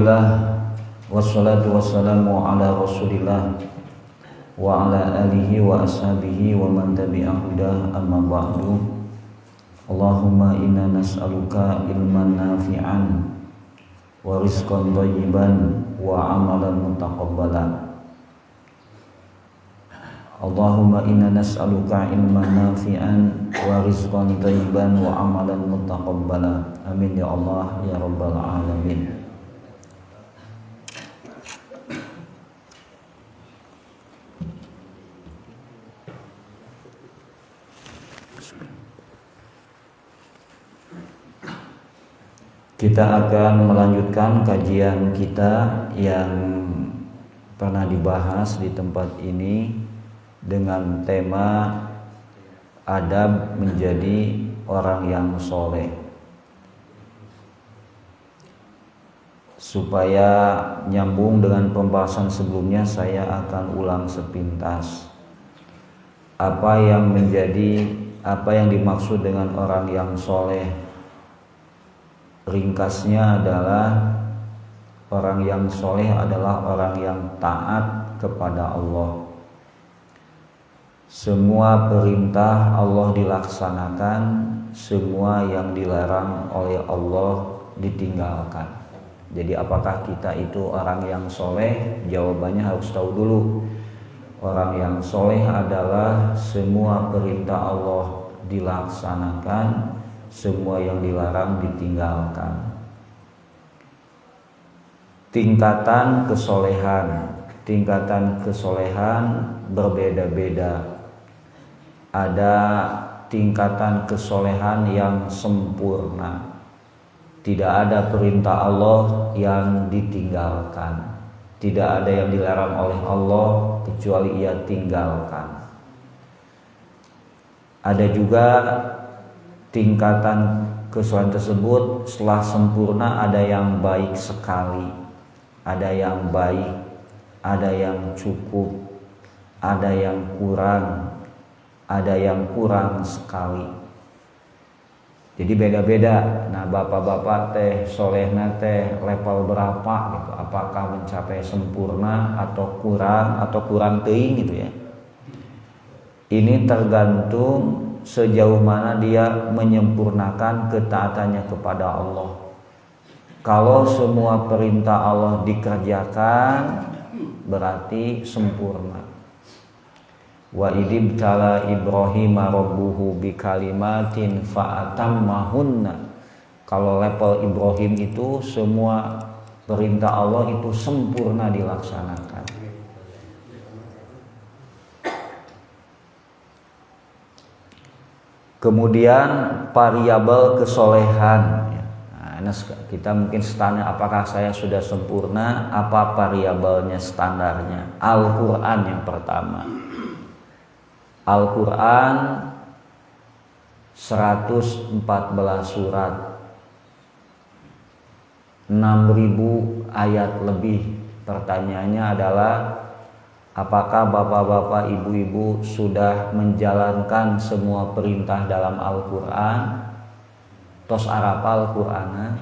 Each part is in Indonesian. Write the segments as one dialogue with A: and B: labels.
A: Alhamdulillah wassalatu wassalamu ala Rasulillah wa ala alihi wa ashabihi wa man tabi'ahu hudah amma ba'du. Allahumma inna nas'aluka ilman nafi'an wa rizqan thayyiban wa amalan mutaqabbalan. Allahumma inna nas'aluka ilman nafi'an wa rizqan thayyiban wa amalan mutaqabbalan. Amin ya Allah ya rabbal alamin. Kita akan melanjutkan kajian kita yang pernah dibahas di tempat ini dengan tema adab menjadi orang yang soleh. Supaya nyambung dengan pembahasan sebelumnya, saya akan ulang sepintas apa yang dimaksud dengan orang yang soleh. Ringkasnya adalah orang yang soleh adalah orang yang taat kepada Allah. Semua perintah Allah dilaksanakan, semua yang dilarang oleh Allah ditinggalkan. Jadi apakah kita itu orang yang soleh? Jawabannya harus tahu dulu. Orang yang soleh adalah semua perintah Allah dilaksanakan, semua yang dilarang ditinggalkan. Tingkatan kesolehan berbeda-beda. Ada tingkatan kesolehan yang sempurna. Tidak ada perintah Allah yang ditinggalkan. Tidak ada yang dilarang oleh Allah kecuali ia tinggalkan. Ada juga tingkatan kesolehan tersebut setelah sempurna ada yang baik sekali, ada yang baik, ada yang cukup, ada yang kurang, ada yang kurang sekali. Jadi beda-beda. Nah, bapak-bapak teh solehna teh level berapa gitu? Apakah mencapai sempurna atau kurang teuing gitu ya? Ini tergantung sejauh mana dia menyempurnakan ketaatannya kepada Allah. Kalau semua perintah Allah dikerjakan berarti sempurna. Wa idibtala Ibrahima rabbuhu bikalimatin fa'atammahunna. Kalau level Ibrahim itu semua perintah Allah itu sempurna dilaksanakan. Kemudian variabel kesolehan. Nah, kita mungkin standar, apakah saya sudah sempurna? Apa variabelnya, standarnya? Al-Quran yang pertama. Al-Quran 114 surat, 6.000 ayat lebih. Pertanyaannya adalah, apakah bapak-bapak, ibu-ibu sudah menjalankan semua perintah dalam Al-Quran? Tos arapal Al-Quran.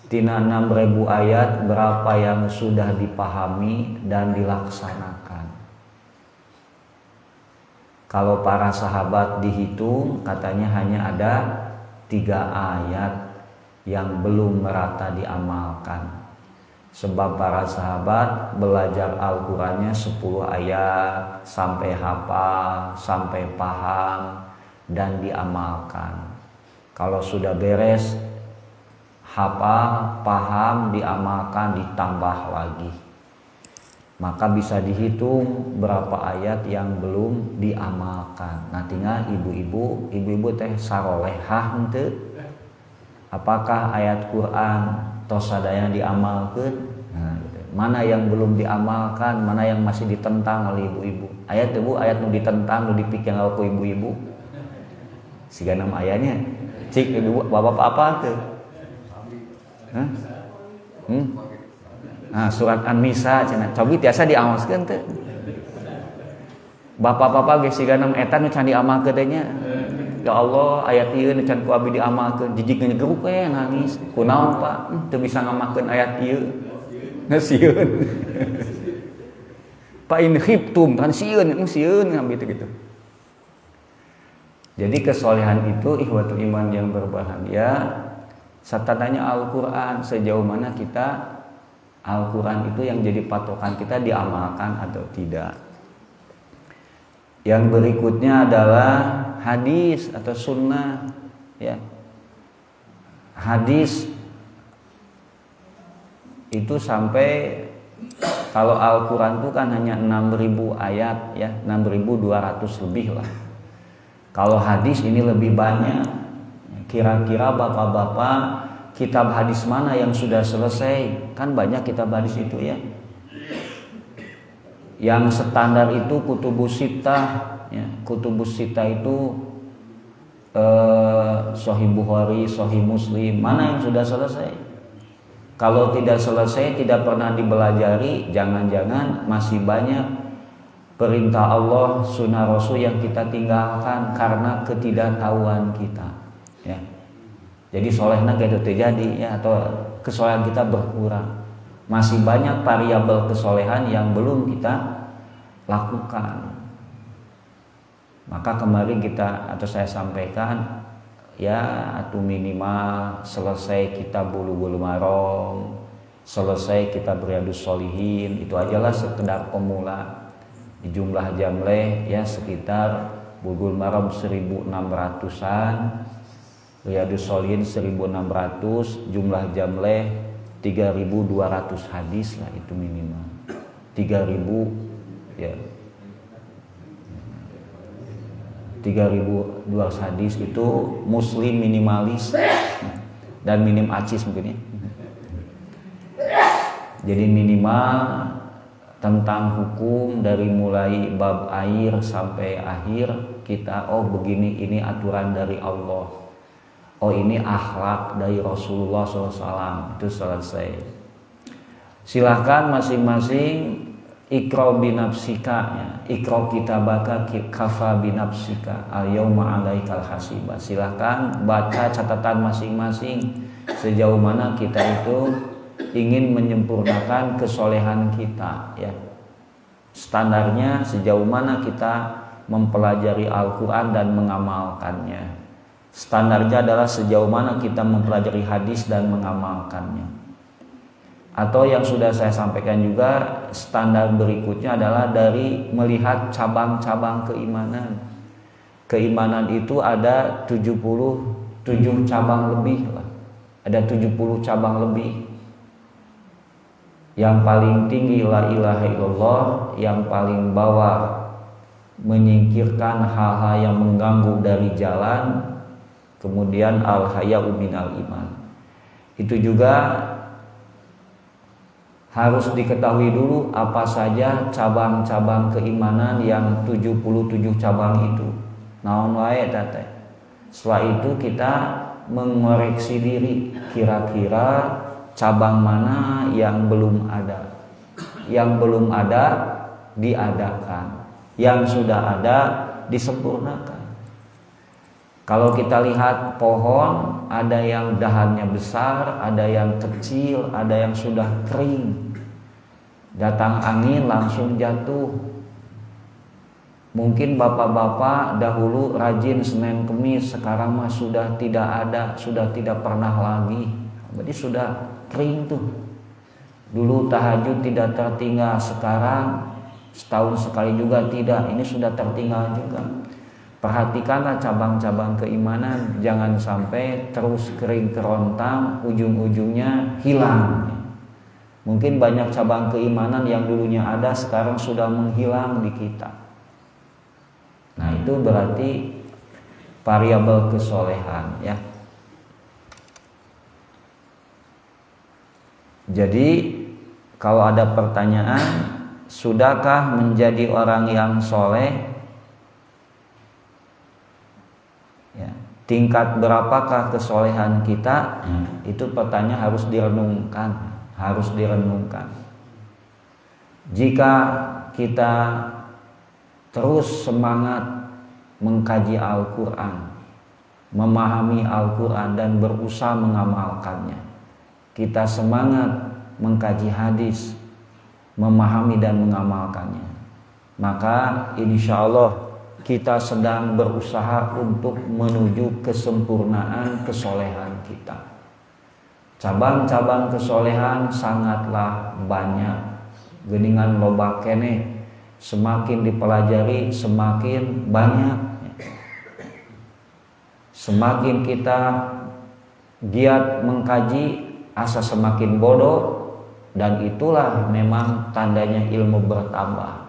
A: Tina 6.000 ayat, berapa yang sudah dipahami dan dilaksanakan? Kalau para sahabat dihitung, katanya hanya ada 3 ayat yang belum merata diamalkan. Sebab para sahabat belajar Al-Qurannya 10 ayat sampai hafal, sampai paham dan diamalkan. Kalau sudah beres hafal, paham, diamalkan, ditambah lagi. Maka bisa dihitung berapa ayat yang belum diamalkan. Nah, tinggal ibu-ibu teh sarolehah henteu. Apakah ayat Quran tos sadaya diamalkeun? Nah, gitu. Mana yang belum diamalkan, mana yang masih ditentang oleh ibu-ibu? Ayat ibu, ayat nu ditentang, nu dipikir ku ibu-ibu. Siga nama ayatnya. Cik ibu bapak apa tuh? Hah? Nah, surat An-Nisa cenah. Cobi tiasa diamalkeun teu? Bapak-bapak geus siga nam eta nu can diamalkeun teh nya. ya Allah ayat ieu can ku abdi diamalkeun jijik ngegeruk nangis kunaon Pak teu bisa ngamakeun ayat ieu ngasieun Pak in khiftum kan sieun ngambil gitu. Jadi kesolehan itu ikhwatul iman yang berbahagia satadanya Al-Qur'an, sejauh mana kita Al-Qur'an itu yang jadi patokan kita diamalkan atau tidak. Yang berikutnya adalah hadis atau sunnah ya. Hadis itu sampai kalau Al-Quran itu kan hanya 6.000 ayat ya, 6.200 lebih lah. Kalau hadis ini lebih banyak. Kira-kira bapak-bapak kitab hadis mana yang sudah selesai? Kan banyak kitab hadis itu ya. Yang standar itu Kutubus Sittah ya. Kutubus Sittah itu Sahih Bukhari, Sahih Muslim, mana yang sudah selesai? Kalau tidak selesai, tidak pernah dibelajari, jangan-jangan masih banyak perintah Allah, sunnah Rasul yang kita tinggalkan karena ketidaktahuan kita. Ya. Jadi solehna gitu terjadi ya, atau kesolehan kita berkurang. Masih banyak variabel kesolehan yang belum kita lakukan. Maka kemarin saya sampaikan ya atau minimal selesai kitab Bulughul Maram, selesai kitab Riyadhus Shalihin, itu ajalah sekedar pemula. Di jumlah jamleh ya sekitar Bulughul Maram 1600-an, Riyadhus Shalihin 1600, jumlah jamleh 3200 hadis lah itu minimal. 3000 ya. 3.200 hadis itu muslim minimalis dan minim acis mungkin ya. Jadi minimal tentang hukum dari mulai bab air sampai akhir kita begini ini aturan dari Allah, ini akhlak dari Rasulullah SAW, itu selesai. Silahkan masing-masing Iqra binafsika ya. Iqra kitabaka kafa binafsika al-yauma 'alaikal hasiba. Silahkan baca catatan masing-masing sejauh mana kita itu ingin menyempurnakan kesolehan kita ya. Standarnya sejauh mana kita mempelajari Al-Qur'an dan mengamalkannya. Standarnya adalah sejauh mana kita mempelajari hadis dan mengamalkannya. Atau yang sudah saya sampaikan juga, standar berikutnya adalah dari melihat cabang-cabang keimanan. Keimanan itu ada 77 cabang lebih lah. Ada 70 cabang lebih. Yang paling tinggi la ilaha illallah, yang paling bawah menyingkirkan hal-hal yang mengganggu dari jalan, kemudian al-haya'u minal iman. Itu juga harus diketahui dulu apa saja cabang-cabang keimanan yang 77 cabang itu. Naon wae teh. Setelah itu kita mengoreksi diri, kira-kira cabang mana yang belum ada. Yang belum ada diadakan, yang sudah ada disempurnakan. Kalau kita lihat pohon, ada yang dahannya besar, ada yang kecil, ada yang sudah kering. Datang angin langsung jatuh. Mungkin bapak-bapak dahulu rajin Senin Kemis, sekarang mah sudah tidak ada, sudah tidak pernah lagi. Berarti sudah kering tuh. Dulu tahajud tidak tertinggal, sekarang setahun sekali juga tidak. Ini sudah tertinggal juga. Perhatikanlah cabang-cabang keimanan, jangan sampai terus kering kerontang, ujung-ujungnya hilang. Mungkin banyak cabang keimanan yang dulunya ada sekarang sudah menghilang di kita. Nah, itu berarti variabel kesolehan ya. Jadi kalau ada pertanyaan, sudahkah menjadi orang yang soleh? Ya, tingkat berapakah kesolehan kita? Itu pertanyaan harus direnungkan. Jika kita terus semangat mengkaji Al-Quran, memahami Al-Quran dan berusaha mengamalkannya. Kita semangat mengkaji hadis, memahami dan mengamalkannya. Maka insya Allah kita sedang berusaha untuk menuju kesempurnaan kesolehan kita. Cabang-cabang kesolehan sangatlah banyak. Geningan loba kene, semakin dipelajari semakin banyak. Semakin kita giat mengkaji, asa semakin bodoh, dan itulah memang tandanya ilmu bertambah.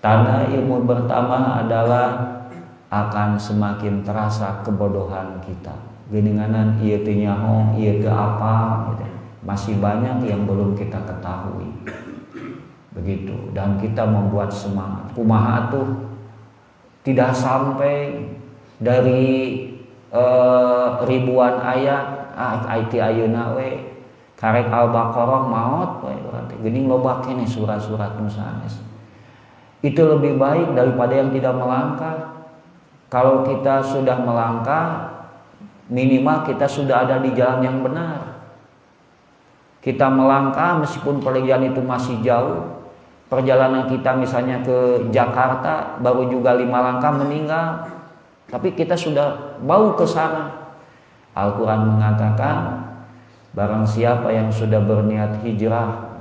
A: Tanda ilmu bertambah adalah akan semakin terasa kebodohan kita. Geninganan ieu teu nyaho, ieu teu apa gitu. Masih banyak yang belum kita ketahui. Begitu, dan kita membuat semangat. Kumaha tuh tidak sampai dari ribuan ayat IT ayeuna we karek Al-Baqarah maot we berarti geuning loba keneh surat-surat nu sanes. Itu lebih baik daripada yang tidak melangkah. Kalau kita sudah melangkah, minimal kita sudah ada di jalan yang benar. Kita melangkah meskipun perjalanan itu masih jauh. Perjalanan kita misalnya ke Jakarta baru juga 5 langkah meninggal, tapi kita sudah bau ke sana. Al-Quran mengatakan, barang siapa yang sudah berniat hijrah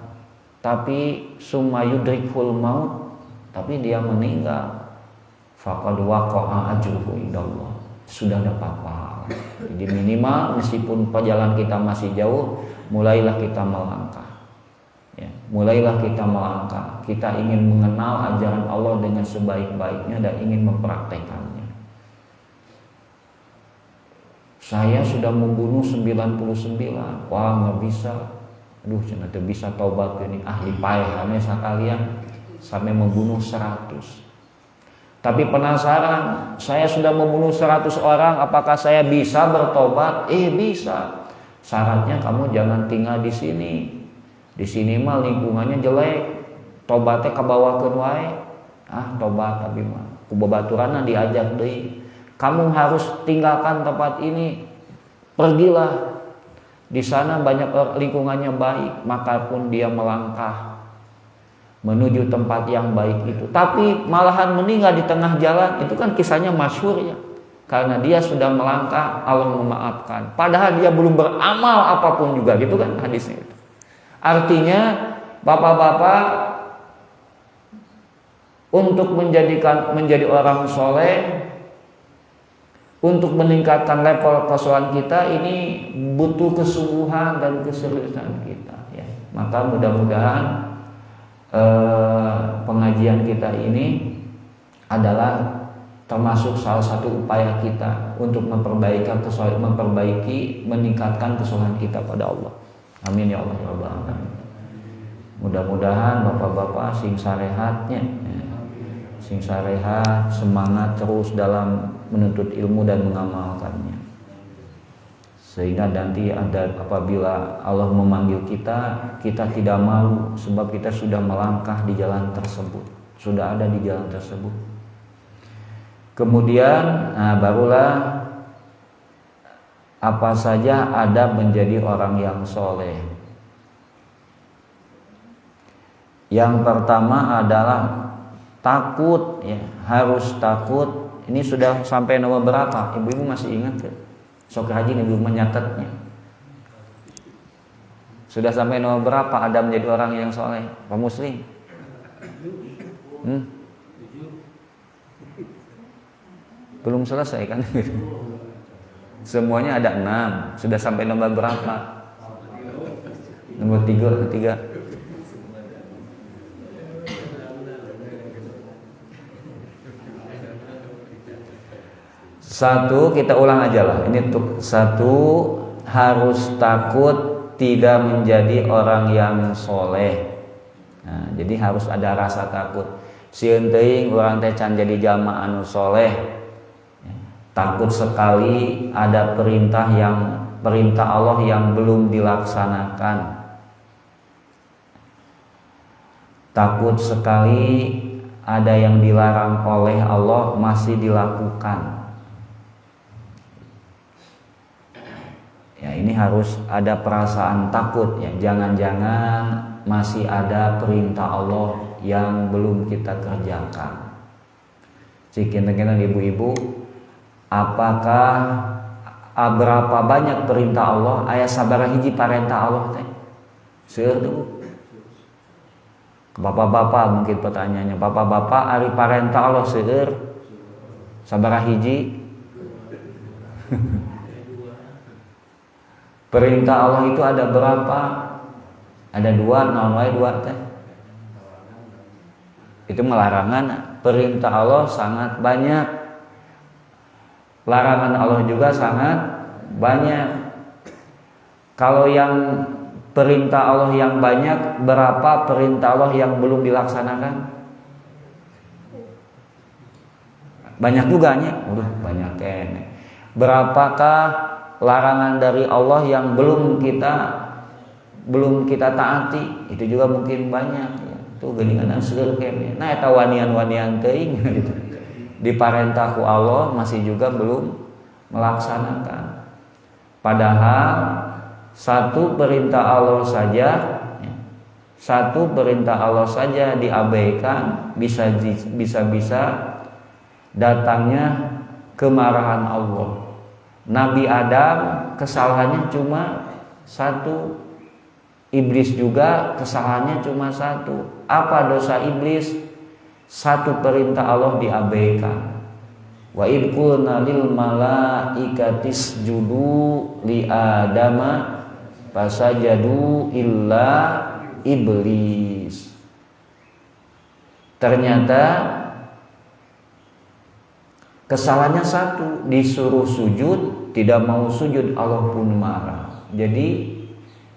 A: tapi summa yudrikul maut, tapi dia meninggal, faqad waqa'a ajruhu indallah, sudah dapat pahala. Jadi minimal meskipun perjalanan kita masih jauh, mulailah kita melangkah. Ya, mulailah kita melangkah. Kita ingin mengenal ajaran Allah dengan sebaik-baiknya dan ingin mempraktekannya. Saya sudah membunuh 99. Wah, nggak bisa. Aduh, cenah teu bisa taubat ini. Dipaehane sakalian sampai membunuh 100. Tapi penasaran, saya sudah membunuh 100 orang, apakah saya bisa bertobat? Bisa. Syaratnya kamu jangan tinggal di sini. Di sini mah lingkungannya jelek, tobatnya kabawakeun wae. Tobat tapi mah ku babaturanna diajak deui. Kamu harus tinggalkan tempat ini. Pergilah. Di sana banyak lingkungannya baik, maka pun dia melangkah menuju tempat yang baik itu. Tapi malahan meninggal di tengah jalan, itu kan kisahnya masyhur ya. Karena dia sudah melangkah, Allah memaafkan. Padahal dia belum beramal apapun juga, gitu kan hadisnya itu. Artinya bapak-bapak untuk menjadi orang soleh, untuk meningkatkan level kesolehan kita ini butuh kesungguhan dan keseriusan kita. Ya. Maka mudah-mudahan pengajian kita ini adalah termasuk salah satu upaya kita untuk memperbaiki, meningkatkan kesolehan kita pada Allah. Amin ya Allah ya Rabbal alamin. Mudah-mudahan bapak-bapak sing sarehatnya, sing sarehat, semangat terus dalam menuntut ilmu dan mengamalkannya. Sehingga nanti apabila Allah memanggil kita, kita tidak malu sebab kita sudah melangkah di jalan tersebut, sudah ada di jalan tersebut. Kemudian barulah apa saja adab menjadi orang yang soleh. Yang pertama adalah takut, ya, harus takut. Ini sudah sampai nomor berapa? Ibu-ibu masih ingat ke? Sok rajin ibu menyatatnya. Sudah sampai nomor berapa adab menjadi orang yang soleh? Pak Muslim? Belum selesai kan? Semuanya ada 6. Sudah sampai nomor berapa? Nomor 3. Satu, kita ulang aja lah. Ini untuk satu, harus takut tidak menjadi orang yang soleh. Nah, jadi harus ada rasa takut. Sieun teuing urang teh can jadi jalma anu soleh. Takut sekali ada perintah Allah yang belum dilaksanakan. Takut sekali ada yang dilarang oleh Allah masih dilakukan. ini harus ada perasaan takut ya. Jangan-jangan masih ada perintah Allah yang belum kita kerjakan. Cikin-cikin ibu-ibu, apakah berapa banyak perintah Allah? Aya sabaraha hiji perintah Allah teh? Seueur tuh. Bapak-bapak mungkin pertanyaannya, bapak-bapak ari perintah Allah seueur sabaraha hiji? Perintah Allah itu ada berapa? Ada 2, naon wae 2 teh. Itu melarangan. Perintah Allah sangat banyak. Larangan Allah juga sangat banyak. Kalau yang perintah Allah yang banyak, berapa perintah Allah yang belum dilaksanakan? Banyak juga nya. Banyak kene. Berapakah larangan dari Allah yang belum kita taati? Itu juga mungkin banyak ya. Tuh geuningan seueur kene. Nah eta wanian-wanian teuing gitu. Diparentah ku Allah masih juga belum melaksanakan. Padahal satu perintah Allah saja diabaikan, bisa datangnya kemarahan Allah. Nabi Adam kesalahannya cuma 1, iblis juga kesalahannya cuma 1. Apa dosa iblis? Satu perintah Allah diabaikan. Wa id qulna lil malaikati isjudu li adama fasajadu illa iblis. Ternyata kesalahannya 1, disuruh sujud tidak mau sujud, Allah pun marah. Jadi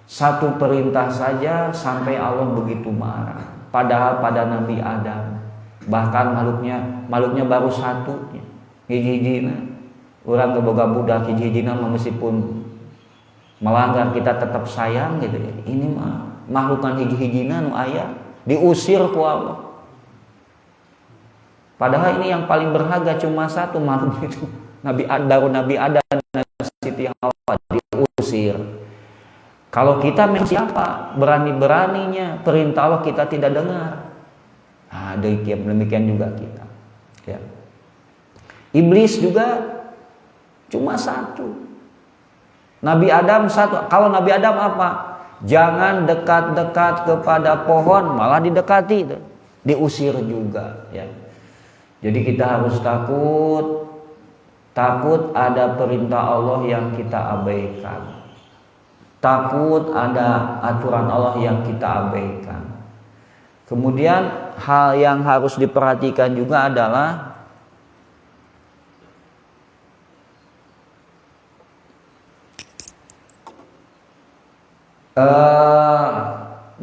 A: satu perintah saja sampai Allah begitu marah. Padahal pada Nabi Adam, bahkan makhluknya baru 1, hiji-hijina urang keboga budak hiji-hijina meskipun melanggar kita tetap sayang gitu ya. Ini mah makhlukan hiji-hijina nu aya diusir ku Allah. Padahal ini yang paling berharga cuma 1 makhluk itu, Nabi Adam dan Siti Hawa diusir. Kalau kita memang siapa? Berani-beraninya perintah Allah kita tidak dengar. Demikian juga kita. Ya. Iblis juga cuma 1. Nabi Adam 1. Kalau Nabi Adam apa? Jangan dekat-dekat kepada pohon, malah didekati, diusir juga. Ya. Jadi kita harus takut ada perintah Allah yang kita abaikan. Takut ada aturan Allah yang kita abaikan. Kemudian hal yang harus diperhatikan juga adalah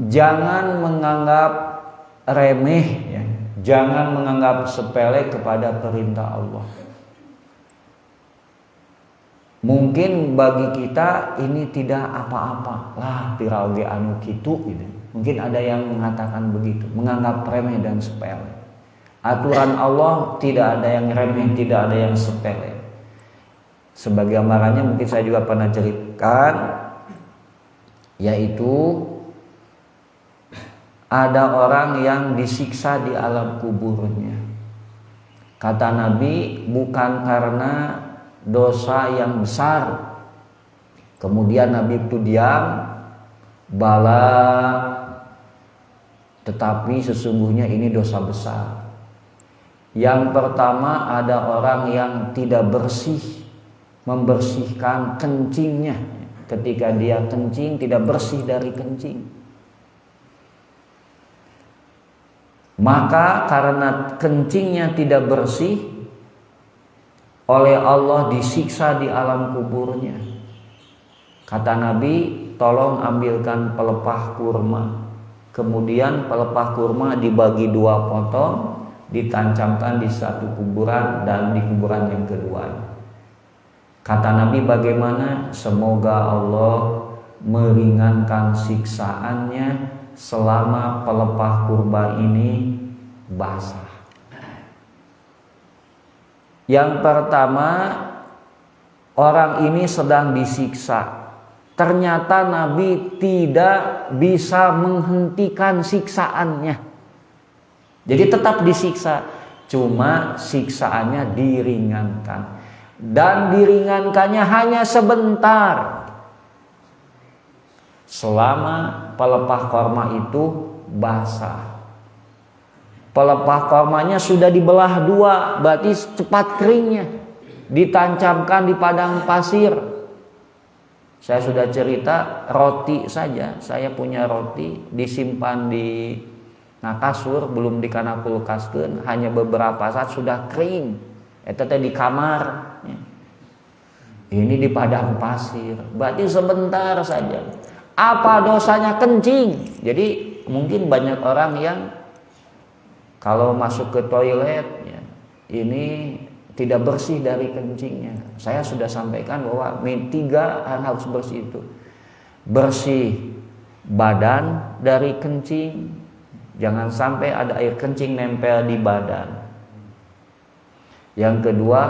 A: jangan menganggap remeh ya. Jangan menganggap sepele kepada perintah Allah. Mungkin bagi kita ini tidak apa-apa lah, pirau ge anu kitu gitu. Mungkin ada yang mengatakan begitu, menganggap remeh dan sepele. Aturan Allah tidak ada yang remeh, tidak ada yang sepele. Sebagai gambarannya mungkin saya juga pernah ceritakan, yaitu ada orang yang disiksa di alam kuburnya. Kata Nabi, bukan karena dosa yang besar. Kemudian Nabi itu diam, bala, tetapi sesungguhnya ini dosa besar. Yang pertama, ada orang yang tidak bersih, membersihkan kencingnya. Ketika dia kencing tidak bersih dari kencing, maka karena kencingnya tidak bersih, oleh Allah disiksa di alam kuburnya. Kata Nabi, tolong ambilkan pelepah kurma. Kemudian pelepah kurma dibagi 2 potong, ditancapkan di satu kuburan dan di kuburan yang kedua. Kata Nabi, bagaimana? Semoga Allah meringankan siksaannya selama pelepah kurma ini basah. Yang pertama, orang ini sedang disiksa. ternyata Nabi tidak bisa menghentikan siksaannya. Jadi tetap disiksa, cuma siksaannya diringankan. Dan diringankannya hanya sebentar. Selama pelepah korma itu basah. Pelepah kormanya sudah dibelah dua, berarti cepat keringnya. Ditancapkan di padang pasir. Saya sudah cerita roti saja. Saya punya roti disimpan di kasur, belum dikana kulkaskeun, hanya beberapa saat sudah kering. Eta teh di kamar. Ini di padang pasir. Berarti sebentar saja. Apa dosanya kencing? Jadi mungkin banyak orang yang kalau masuk ke toilet ya, ini tidak bersih dari kencingnya. Saya sudah sampaikan bahwa 3 harus bersih itu. Bersih badan dari kencing. Jangan sampai ada air kencing nempel di badan. Yang kedua,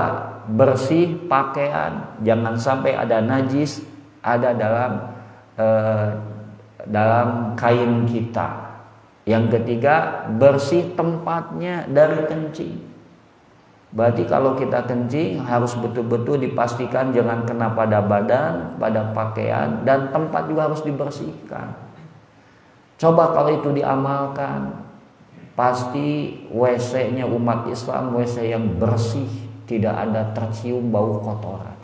A: bersih pakaian. Jangan sampai ada najis ada dalam kain kita. Yang ketiga, bersih tempatnya dari kencing. Berarti kalau kita kencing harus betul-betul dipastikan jangan kena pada badan, pada pakaian, dan tempat juga harus dibersihkan. Coba kalau itu diamalkan, pasti WC-nya umat Islam WC yang bersih, tidak ada tercium bau kotoran.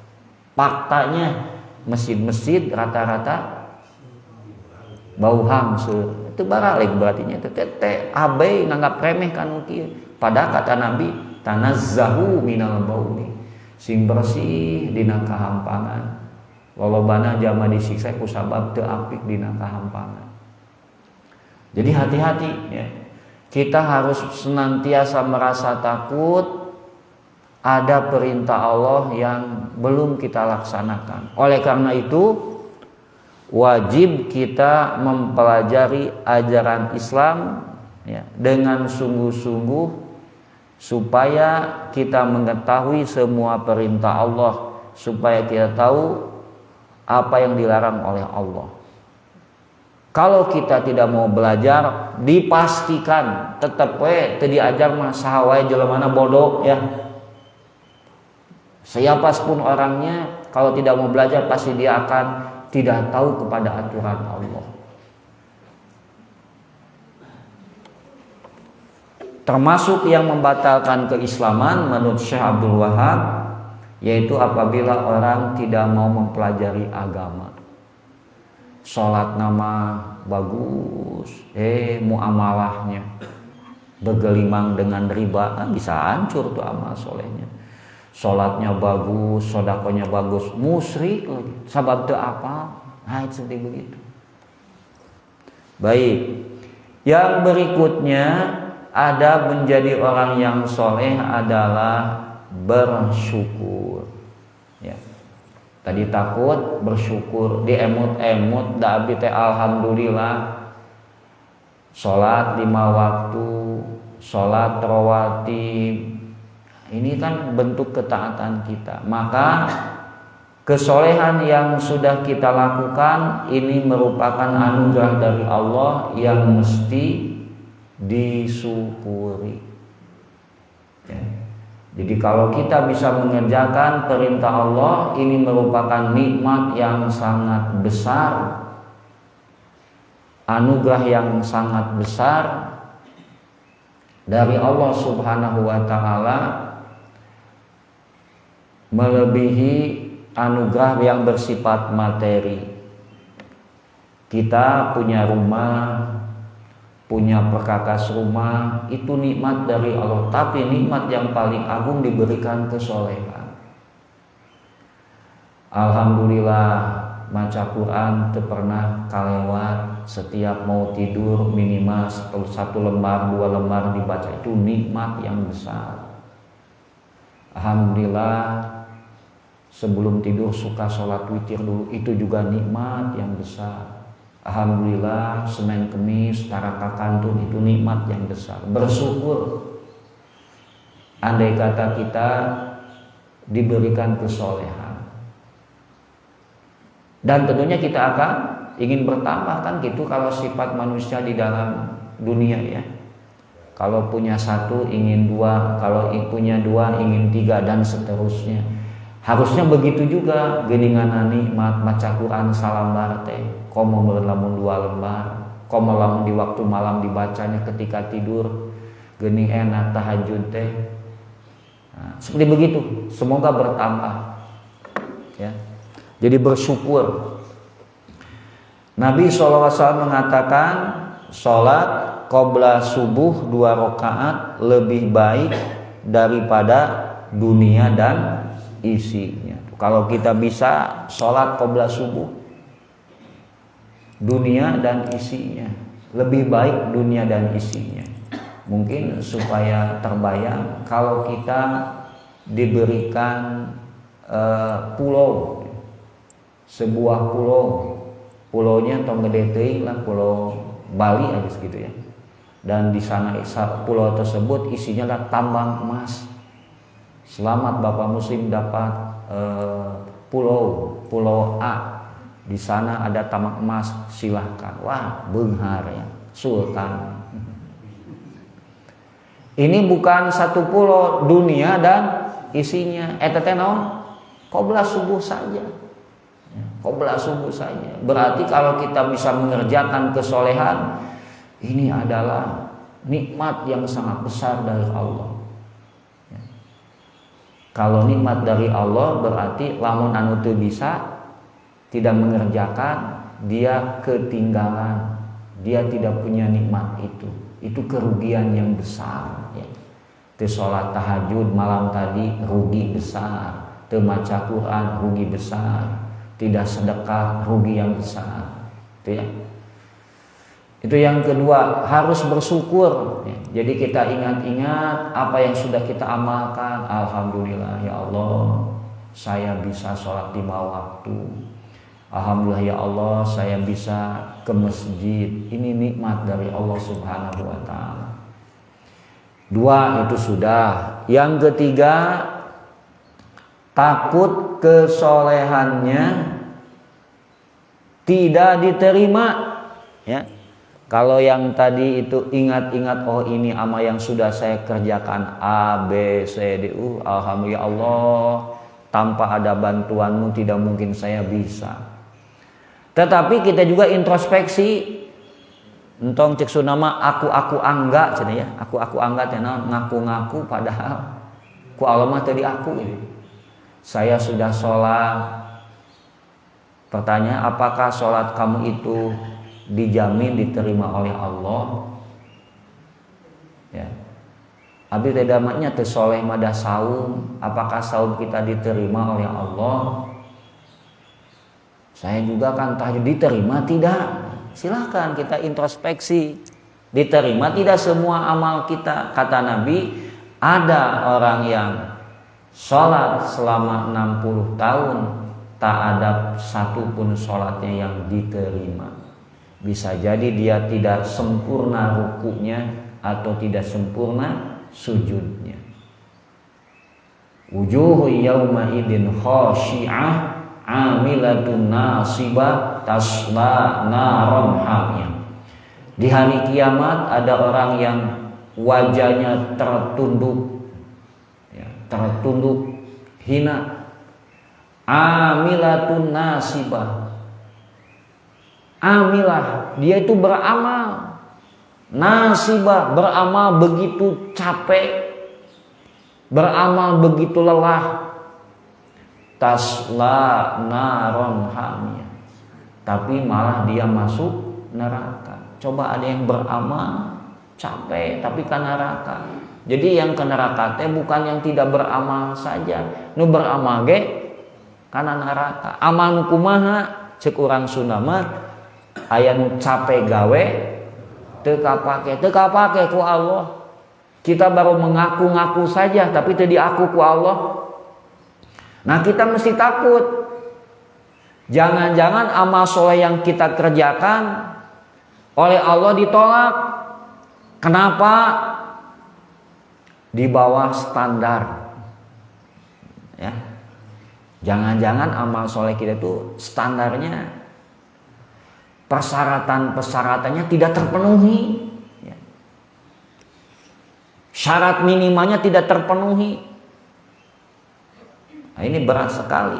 A: Faktanya masjid-masjid rata-rata bau hamsur. Itu baralik berartinya itu teh abai nganggap remeh kan kieu. Pada kata Nabi, tanazzahu minal bauli. Sing bersih dina kahampangan. Lolobana jama disiksa ku sabab teu apik dina kahampangan. Jadi hati-hati ya. Kita harus senantiasa merasa takut ada perintah Allah yang belum kita laksanakan. Oleh karena itu wajib kita mempelajari ajaran Islam ya, dengan sungguh-sungguh supaya kita mengetahui semua perintah Allah, supaya kita tahu apa yang dilarang oleh Allah. Kalau kita tidak mau belajar, dipastikan tetap teu diajar mah saha wae jelemana bodoh ya. Siapapun orangnya kalau tidak mau belajar pasti dia akan tidak tahu kepada aturan Allah. Termasuk yang membatalkan keislaman menurut Syekh Abdul Wahab, yaitu apabila orang tidak mau mempelajari agama. Sholat nama bagus, muamalahnya bergelimang dengan riba, bisa hancur tuh amal solehnya. Sholatnya bagus, sodakonya bagus, musyrik lagi, sabab teu apa, itu seperti begitu. Baik, yang berikutnya ada menjadi orang yang soleh adalah bersyukur. Ya. Tadi takut, bersyukur, diemut-emut, da abdi teh alhamdulillah. Sholat 5 waktu, sholat rawatib. Ini kan bentuk ketaatan kita. Maka kesolehan yang sudah kita lakukan ini merupakan anugerah dari Allah yang mesti disyukuri. Ya. Jadi kalau kita bisa mengerjakan perintah Allah, ini merupakan nikmat yang sangat besar, anugerah yang sangat besar dari Allah Subhanahu wa taala, melebihi anugerah yang bersifat materi. Kita punya rumah, punya perkakas rumah, itu nikmat dari Allah. Tapi nikmat yang paling agung diberikan kesolehan. Alhamdulillah, baca Quran teu pernah kalewat. Setiap mau tidur minimal 1 lembar 2 lembar dibaca, itu nikmat yang besar. Alhamdulillah, sebelum tidur suka sholat witir dulu, itu juga nikmat yang besar. Alhamdulillah, Senin Kemis taraka kantun, itu nikmat yang besar. Bersyukur. Andai kata kita diberikan kesolehan. Dan tentunya kita akan ingin bertambah kan gitu kalau sifat manusia di dalam dunia ya. Kalau punya satu ingin dua, kalau punya dua ingin tiga, dan seterusnya. Harusnya begitu juga geningan nikmat maca Quran salambar teh komo lamun 2 lembar, komo lamun di waktu malam dibacanya ketika tidur, geuning enak tahajud teh. Nah, seperti begitu, semoga bertambah ya. Jadi bersyukur. Nabi SAW mengatakan sholat qobla subuh 2 rakaat lebih baik daripada dunia dan isinya. Kalau kita bisa sholat qobla subuh, dunia dan isinya, lebih baik dunia dan isinya. Mungkin supaya terbayang kalau kita diberikan pulau, sebuah pulaunya tong gede teuing lah, pulau Bali aja segitu ya. Dan di sana pulau tersebut isinya lah tambang emas. Selamat Bapak Muslim dapat pulau A. Di sana ada tambang emas, silahkan. Wah, beunghar ya, sultan. Ini bukan satu pulau, dunia dan isinya. Eta teh naon? Qobla subuh saja. Qobla subuh saja. Berarti kalau kita bisa mengerjakan kesolehan, ini adalah nikmat yang sangat besar dari Allah. Kalau nikmat dari Allah berarti lamun anu teu bisa, tidak mengerjakan, dia ketinggalan, dia tidak punya nikmat itu. Itu kerugian yang besar ya. Teu salat tahajud malam tadi rugi besar, teu maca Quran rugi besar, tidak sedekah rugi yang besar. Itu ya. Itu yang kedua, harus bersyukur ya. Jadi kita ingat-ingat apa yang sudah kita amalkan. Alhamdulillah ya Allah, saya bisa sholat 5 waktu. Alhamdulillah ya Allah, saya bisa ke masjid. Ini nikmat dari Allah Subhanahu wa ta'ala. 2 itu sudah. Yang ketiga, takut kesolehannya tidak diterima ya. Kalau yang tadi itu ingat-ingat, oh ini amal yang sudah saya kerjakan A, B, C, D, U, alhamdulillah Allah, tanpa ada bantuanmu tidak mungkin saya bisa. Tetapi kita juga introspeksi, entong cek sunama aku angga cenah ya, aku angga teh ngaku-ngaku padahal ku Allah mah tadi aku ini. Saya sudah sholat. Pertanyaan, apakah sholat kamu itu dijamin diterima oleh Allah? Ya. Abi teh damatnya teu soleh madah saum, apakah saum kita diterima oleh Allah? Saya juga kan tahajud, diterima tidak? Silahkan kita introspeksi. Diterima tidak semua amal kita? Kata Nabi, ada orang yang sholat selama 60 tahun tak ada satupun sholatnya yang diterima. Bisa jadi dia tidak sempurna rukunya atau tidak sempurna sujudnya. Wujuhu yawma idin khashi'ah amilatun nasibah tasla naron hamiyah. Di hari kiamat ada orang yang wajahnya tertunduk ya, tertunduk hina. Amilatun nasibah, amilah, dia itu beramal. Nasibah, beramal begitu capek, beramal begitu lelah. Tasla naron hamiyah, tapi malah dia masuk neraka. Coba ada yang beramal capek tapi ke neraka. Jadi yang ke neraka teh bukan yang tidak beramal saja, nu beramal ge kana neraka. Amal kumaha cek urang Sunda mah aya nu capek gawe teu kapake ku Allah. Kita baru mengaku-ngaku saja tapi teu diaku ku Allah. Nah, kita mesti takut. Jangan-jangan amal soleh yang kita kerjakan oleh Allah ditolak. Kenapa? Di bawah standar. Ya. Jangan-jangan amal soleh kita itu standarnya, persyaratan-persyaratannya tidak terpenuhi. Ya. Syarat minimalnya tidak terpenuhi. Nah, ini berat sekali.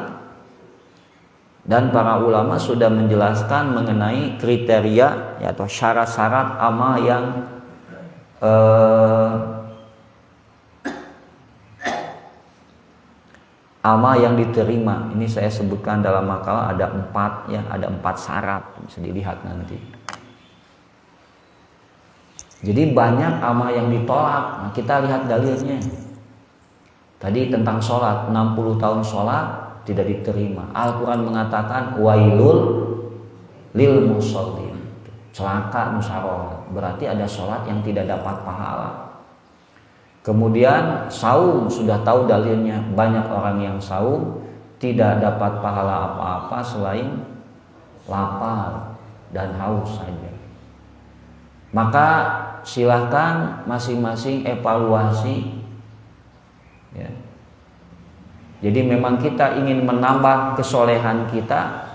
A: Dan para ulama sudah menjelaskan mengenai kriteria ya, atau syarat-syarat amal yang amal yang diterima. Ini saya sebutkan dalam makalah ada 4 ya, ada 4 syarat, bisa dilihat nanti. Jadi banyak amal yang ditolak. Nah, kita lihat dalilnya. Tadi tentang sholat, 60 tahun sholat tidak diterima. Al-Quran mengatakan wailul lil musallin, celaka musyarohat, berarti ada sholat yang tidak dapat pahala. Kemudian saum, sudah tahu dalilnya, banyak orang yang saum tidak dapat pahala apa-apa selain lapar dan haus saja. Maka silahkan masing-masing evaluasi ya. Jadi memang kita ingin menambah kesolehan kita,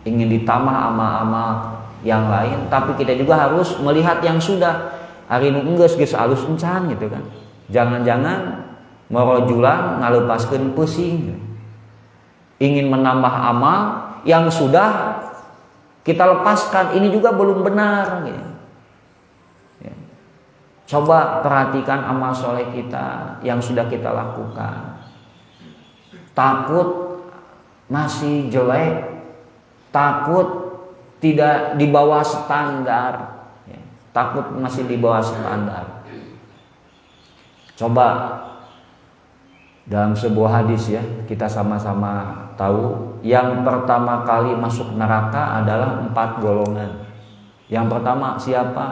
A: ingin ditambah amal-amal yang lain, tapi kita juga harus melihat yang sudah. Hari nu geus alus encan gitu kan. Jangan-jangan marajulan ngalepaskeun pusing. Ingin menambah amal yang sudah kita lepaskan, ini juga belum benar gitu. Ya. Coba perhatikan amal soleh kita yang sudah kita lakukan. Takut masih jelek, takut tidak di bawah standar. Takut masih di bawah standar. Coba dalam sebuah hadis ya, kita sama-sama tahu yang pertama kali masuk neraka adalah 4 golongan. Yang pertama siapa?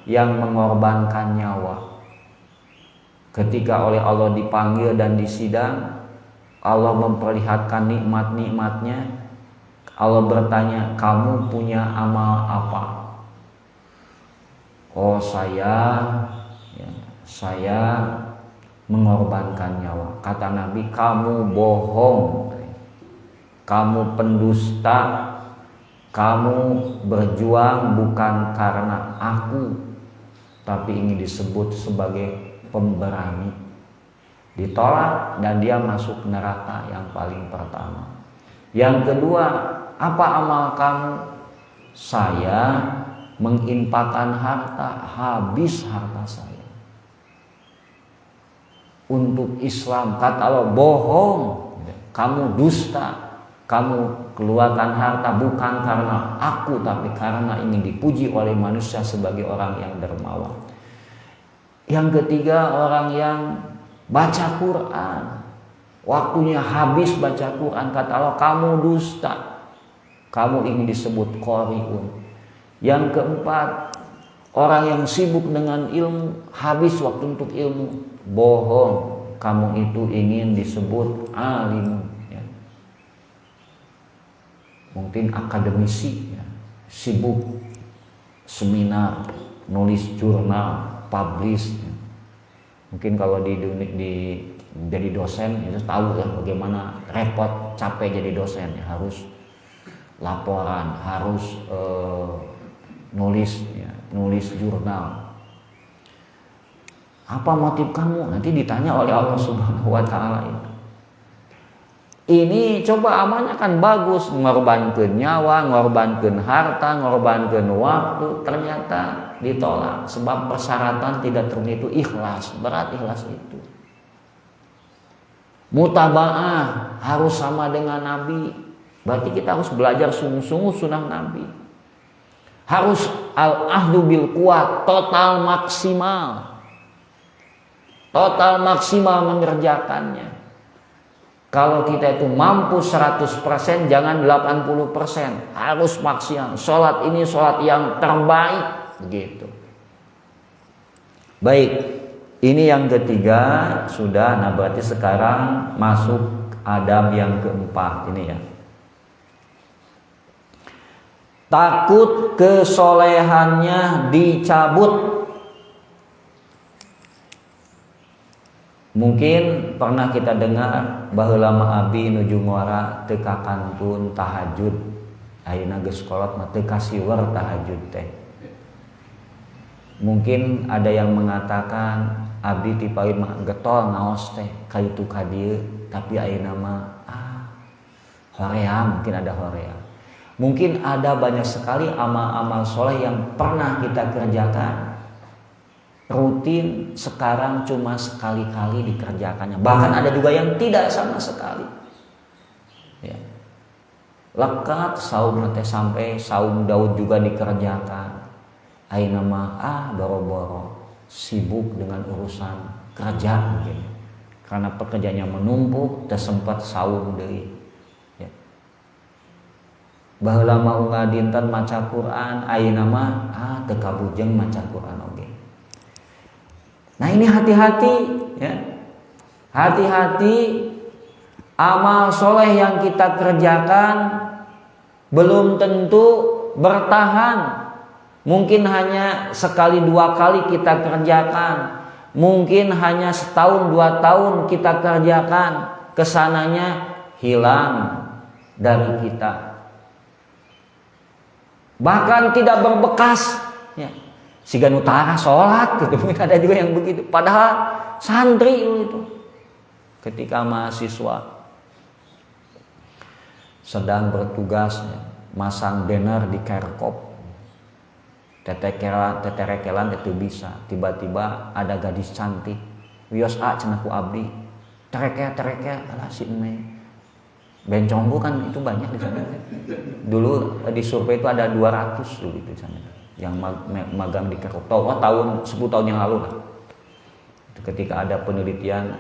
A: Yang mengorbankan nyawa. Ketika oleh Allah dipanggil dan disidang, Allah memperlihatkan nikmat-nikmatnya. Allah bertanya, kamu punya amal apa? Oh saya mengorbankan nyawa. Kata Nabi, kamu bohong, kamu pendusta, kamu berjuang bukan karena aku, tapi ingin disebut sebagai pemberani. Ditolak dan dia masuk neraka yang paling pertama. Yang kedua, apa amal kamu? Saya menginfakkan harta, habis harta saya untuk Islam. Kata Allah, bohong, kamu dusta, kamu keluarkan harta bukan karena aku, tapi karena ingin dipuji oleh manusia sebagai orang yang dermawan. Yang ketiga, orang yang baca Quran, waktunya habis baca Quran. Kata Allah, kamu dusta, kamu ingin disebut qari'un. Yang keempat, orang yang sibuk dengan ilmu, habis waktu untuk ilmu, bohong, kamu itu ingin disebut alim ya. Mungkin akademisi ya, sibuk seminar, nulis jurnal, publish ya. Mungkin kalau jadi dosen itu tahu ya bagaimana repot, capek jadi dosen ya, harus laporan, harus nulis jurnal. Apa motif kamu? Nanti ditanya oleh Allah Subhanahu wa taala itu. Ini coba amalnya kan bagus, ngorbankeun nyawa, ngorbankeun harta, ngorbankeun waktu, ternyata ditolak sebab persyaratan tidak terpenuhi. Itu ikhlas, berat ikhlas itu. Mutabaah harus sama dengan Nabi. Berarti kita harus belajar sungguh-sungguh sunnah Nabi. Harus al-ahdu bil quwat, total maksimal. Total maksimal mengerjakannya. Kalau kita itu mampu 100%, jangan 80%. Harus maksimal. Sholat ini sholat yang terbaik. Gitu. Baik. Ini yang ketiga sudah. Nah berarti sekarang masuk adab yang keempat. Ini ya. Takut kesolehannya dicabut. Mungkin pernah kita dengar baheula mah abi nuju ngora teu kakantun tahajud. Ayeuna geus kolot mah teu kasiwer tahajud teh. Mungkin ada yang mengatakan abdi ti paling mah getol ngaos teh kaitu ka dieu, tapi ayeuna mah hoream, mungkin ada hoream. Mungkin ada banyak sekali amal-amal soleh yang pernah kita kerjakan rutin, sekarang cuma sekali-kali dikerjakannya. Bahkan ada juga yang tidak sama sekali. Ya. Lekat saum teh sampai saum Daud juga dikerjakan. Ayeuna mah boro-boro sibuk dengan urusan kerja mungkin. Karena pekerjaannya menumpuk, teu sempat saum deui. Baheula mah unggal dinten maca Quran, ayeuna mah teu kabujeng maca Quran oge. Nah, ini hati-hati ya. Hati-hati, amal soleh yang kita kerjakan belum tentu bertahan. Mungkin hanya sekali dua kali kita kerjakan, mungkin hanya setahun dua tahun kita kerjakan, kesananya hilang dari kita. Bahkan tidak berbekas ya. Siga utara sholat gitu. Mungkin ada juga yang begitu, padahal santri itu ketika mahasiswa sedang bertugas ya, masang banner di Kerkop, teterekelan itu bisa, tiba-tiba ada gadis cantik wios cenah ku abdi tereke ala si Neng benconggu kan itu banyak di sana. Dulu di survei itu ada 200 dulu di sana yang magang di Kerkop. Tahun 10 tahun yang lalu lah. Ketika ada penelitian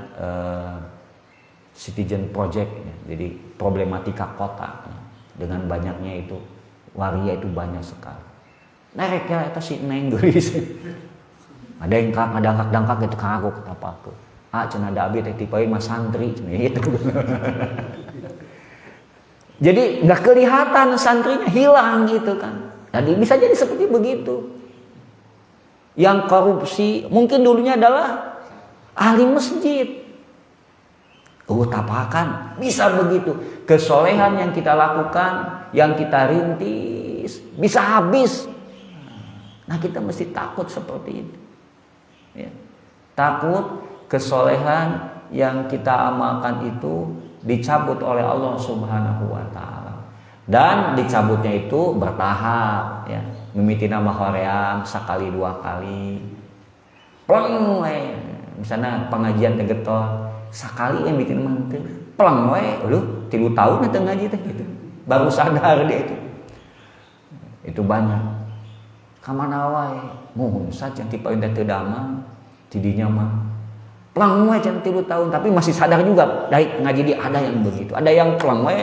A: citizen project ya, jadi problematika kota ya, dengan banyaknya itu waria itu banyak sekali. Nereknya itu si Neng geus. Ada yang dangkak gitu kagok apa-apa. Cenah da abdi teh tipeun mah santri gitu. Jadi nggak kelihatan santrinya, hilang gitu kan. Jadi bisa jadi seperti begitu. Yang korupsi mungkin dulunya adalah ahli masjid. Tapakan bisa begitu. Kesolehan yang kita lakukan, yang kita rintis bisa habis. Nah, kita mesti takut seperti itu. Ya. Takut kesolehan yang kita amalkan itu dicabut oleh Allah Subhanahu wa taala. Dan dicabutnya itu bertahap ya. Mimiti nama hoream sekali dua kali. Pleng we. Misalnya pengajian teh getol sakali yang bikin manteu. Pleng we, 3 tahun teh ngaji teh gitu. Baru sadar dia itu. Itu banyak. Kamana wae? Muhun saja tipe teh teu damang tidinya mah. Pelang we can 3 tahun tapi masih sadar juga dari ngaji dia. Ada yang begitu, ada yang pelang we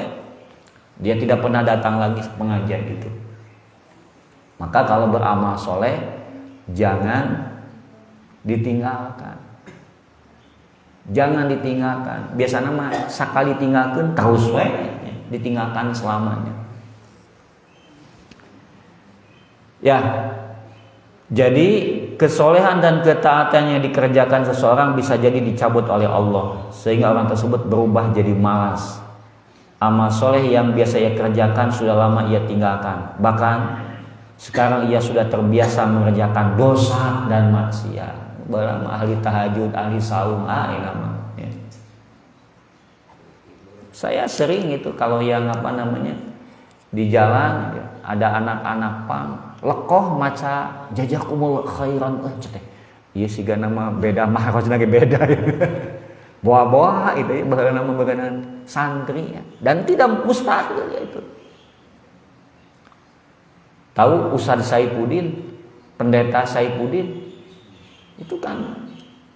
A: dia tidak pernah datang lagi pengajian itu. Maka kalau beramal soleh jangan ditinggalkan, jangan ditinggalkan. Biasanya mah sakali tinggalkan taus we ditinggalkan selamanya ya. Jadi kesolehan dan ketaatan yang dikerjakan seseorang bisa jadi dicabut oleh Allah sehingga orang tersebut berubah jadi malas. Amal soleh yang biasa ia kerjakan sudah lama ia tinggalkan. Bahkan sekarang ia sudah terbiasa mengerjakan dosa dan maksiat. Berlama ahli tahajud, ahli saum, nama. Ya. Saya sering itu kalau yang di jalan ya, ada anak-anak pang lekoh maca jazakumul khairan ceteh. Ieu siga nama beda mah harusna ge beda ya. Boa-boa itu ya baheula nama baganan santri ya. Dan tidak mustahil ya itu. Tahu Ustaz Saifuddin, pendeta Saifuddin itu kan